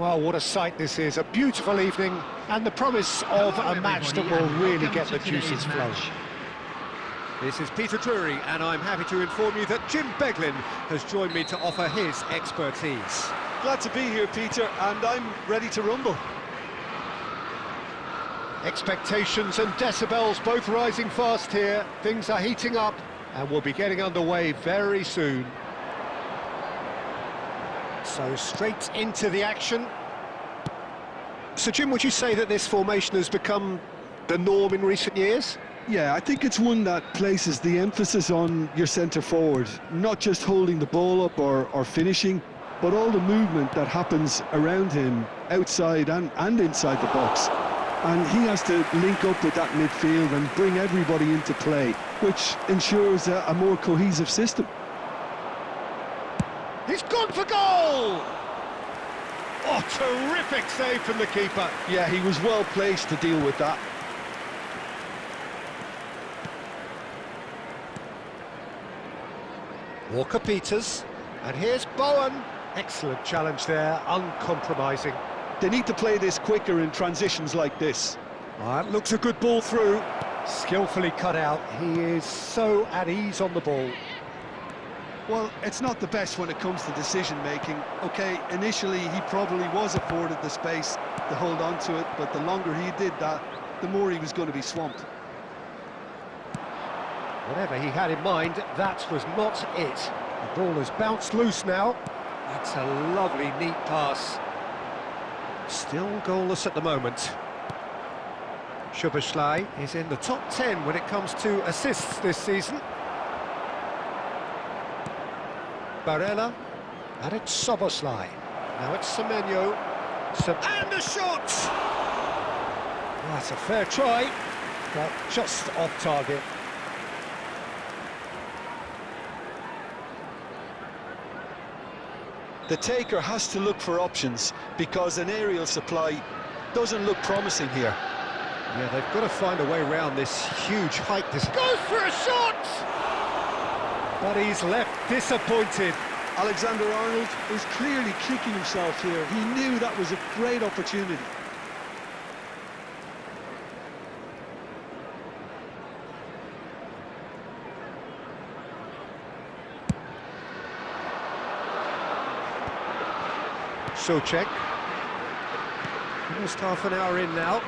Well, what a sight this is, a beautiful evening, and the promise of a match that will really get the juices flowing. This is Peter Drury, and I'm happy to inform you that Jim Beglin has joined me to offer his expertise. Glad to be here, Peter, and I'm ready to rumble. Expectations and decibels both rising fast here. Things are heating up, and we'll be getting underway very soon. So straight into the action. So Jim, would you say that this formation has become the norm in recent years? Yeah, I think it's one that places the emphasis on your centre forward, not just holding the ball up or finishing, but all the movement that happens around him, outside and inside the box. And he has to link up with that midfield and bring everybody into play, which ensures a more cohesive system. He's gone for goal! Oh, terrific save from the keeper. Yeah, he was well placed to deal with that. Walker-Peters, and here's Bowen. Excellent challenge there, uncompromising. They need to play this quicker in transitions like this. That looks a good ball through. Skillfully cut out. He is so at ease on the ball. Well, it's not the best when it comes to decision-making. OK, initially he probably was afforded the space to hold on to it, but the longer he did that, the more he was going to be swamped. Whatever he had in mind, that was not it. The ball has bounced loose now. That's a lovely, neat pass. Still goalless at the moment. Szoboszlai is in the top 10 when it comes to assists this season. Barella, and it's Szoboszlai. Now it's Semenyo. And the shot! Well, that's a fair try, but just off target. The taker has to look for options because an aerial supply doesn't look promising here. Yeah, they've got to find a way around this huge height. This goes for a shot! But he's left disappointed. Alexander-Arnold is clearly kicking himself here. He knew that was a great opportunity. Souček. Almost half an hour in now.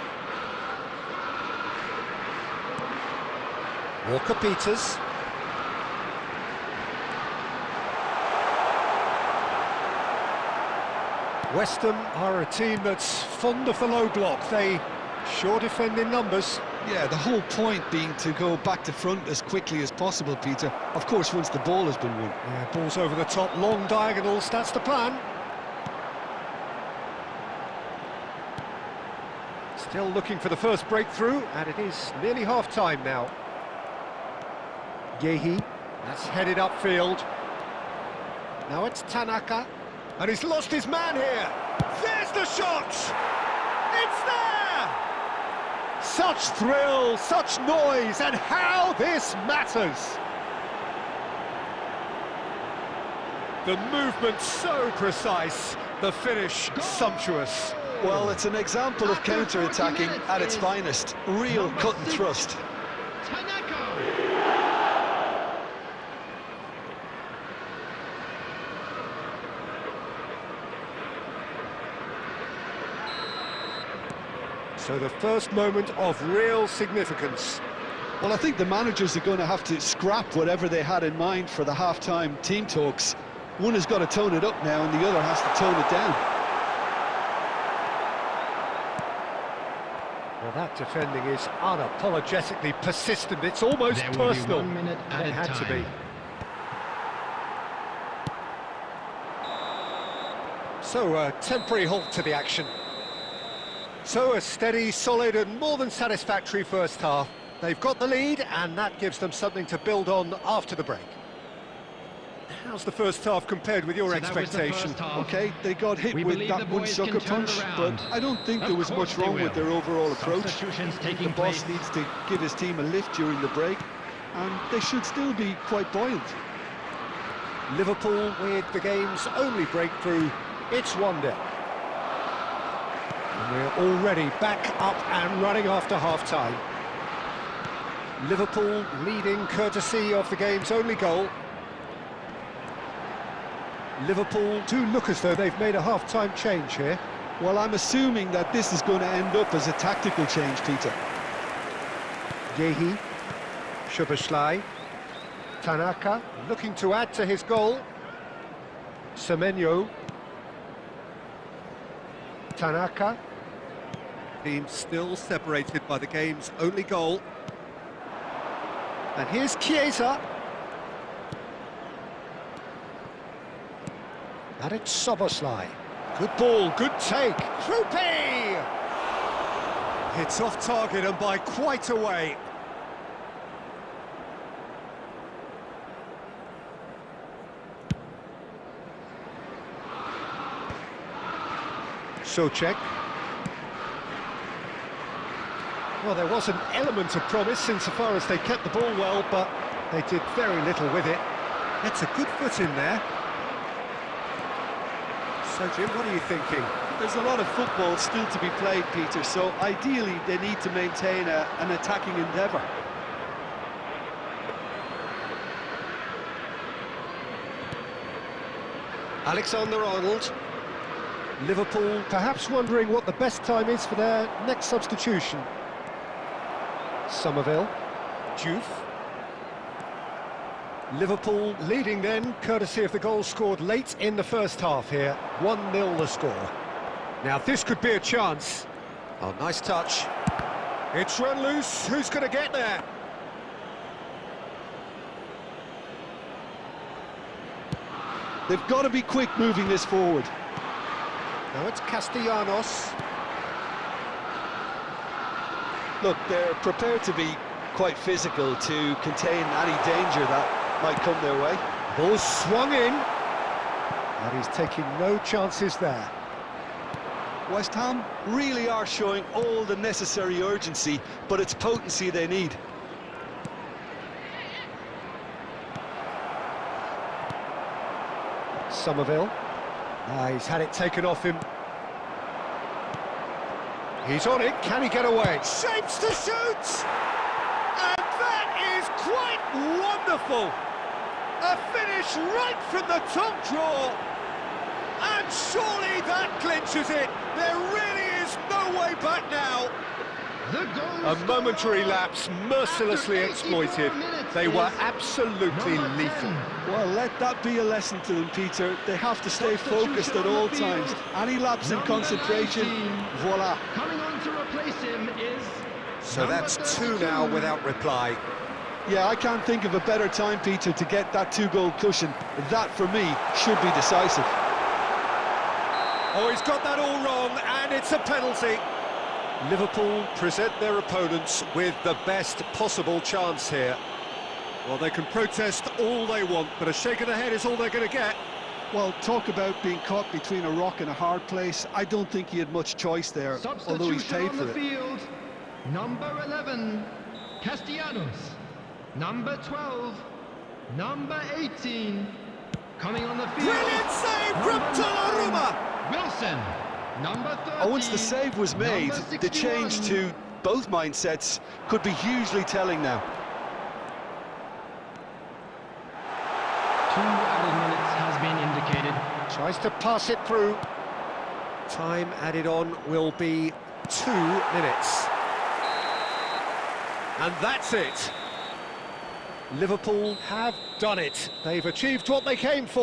Walker-Peters. West Ham are a team that's fond of the low block. They sure defend in numbers. Yeah, the whole point being to go back to front as quickly as possible, Peter. Of course, once the ball has been won. Yeah, ball's over the top, long diagonals, that's the plan. Still looking for the first breakthrough, and it is nearly half-time now. Yehi, that's headed upfield. Now it's Tanaka, and he's lost his man here. There's the shot! It's there! Such thrill, such noise, and how this matters! The movement so precise, the finish sumptuous. Well, it's an example of counter-attacking at its finest. Real cut and thrust. So the first moment of real significance. Well, I think the managers are going to have to scrap whatever they had in mind for the half-time team talks. One has got to tone it up now and the other has to tone it down. Well, that defending is unapologetically persistent. It's almost personal. 1 minute at it a had time. to be. So, a temporary halt to the action. So, a steady, solid and more than satisfactory first half. They've got the lead, and that gives them something to build on after the break. How's the first half compared with your expectation? OK, they got hit with that one sucker punch, but I don't think there was much wrong with their overall approach. The boss needs to give his team a lift during the break, and they should still be quite buoyant. Liverpool with the game's only breakthrough. It's 1-0. We're already back up and running after half-time. Liverpool leading courtesy of the game's only goal. Liverpool do look as though they've made a half-time change here. Well, I'm assuming that this is going to end up as a tactical change, Peter. Yehi, Szoboszlai, Tanaka looking to add to his goal. Semenyo, Tanaka. Team still separated by the game's only goal. And here's Chiesa. And it's Szoboszlai. Good ball, good take. Krupi! It's off target and by quite a way. Souček. Well, there was an element of promise insofar as they kept the ball well, but they did very little with it. That's a good foot in there. So, Jim, what are you thinking? There's a lot of football still to be played, Peter, so ideally they need to maintain an attacking endeavour. Alexander-Arnold. Liverpool perhaps wondering what the best time is for their next substitution. Somerville. Diouf. Liverpool leading then, courtesy of the goal scored late in the first half here. 1-0 the score. Now this could be a chance. Oh, nice touch. It's run loose. Who's going to get there? They've got to be quick moving this forward. Now it's Castellanos. Look, they're prepared to be quite physical to contain any danger that might come their way. Ball swung in. And he's taking no chances there. West Ham really are showing all the necessary urgency, but it's potency they need. Somerville. He's had it taken off him. He's on it, can he get away? Shapes to shoot! And that is quite wonderful! A finish right from the top draw! And surely that clinches it! There really is no way back now! A momentary lapse, mercilessly exploited. They were absolutely lethal. Well, let that be a lesson to them, Peter. They have to stay focused at all times. Any lapse in concentration, voila. Coming on to replace him is... So that's 2 now without reply. Yeah, I can't think of a better time, Peter, to get that 2-goal cushion. That, for me, should be decisive. Oh, he's got that all wrong, and it's a penalty. Liverpool present their opponents with the best possible chance here. Well, they can protest all they want, but a shake of the head is all they're going to get. Well, talk about being caught between a rock and a hard place. I don't think he had much choice there, although he's paid for it. Field. Number 11, Castellanos. Number 12, number 18. Coming on the field. Brilliant save from Donnarumma! Wilson. Number 30. And once the save was made, the change to both mindsets could be hugely telling now. 2 added minutes has been indicated. Tries to pass it through. Time added on will be 2 minutes. And that's it. Liverpool have done it. They've achieved what they came for.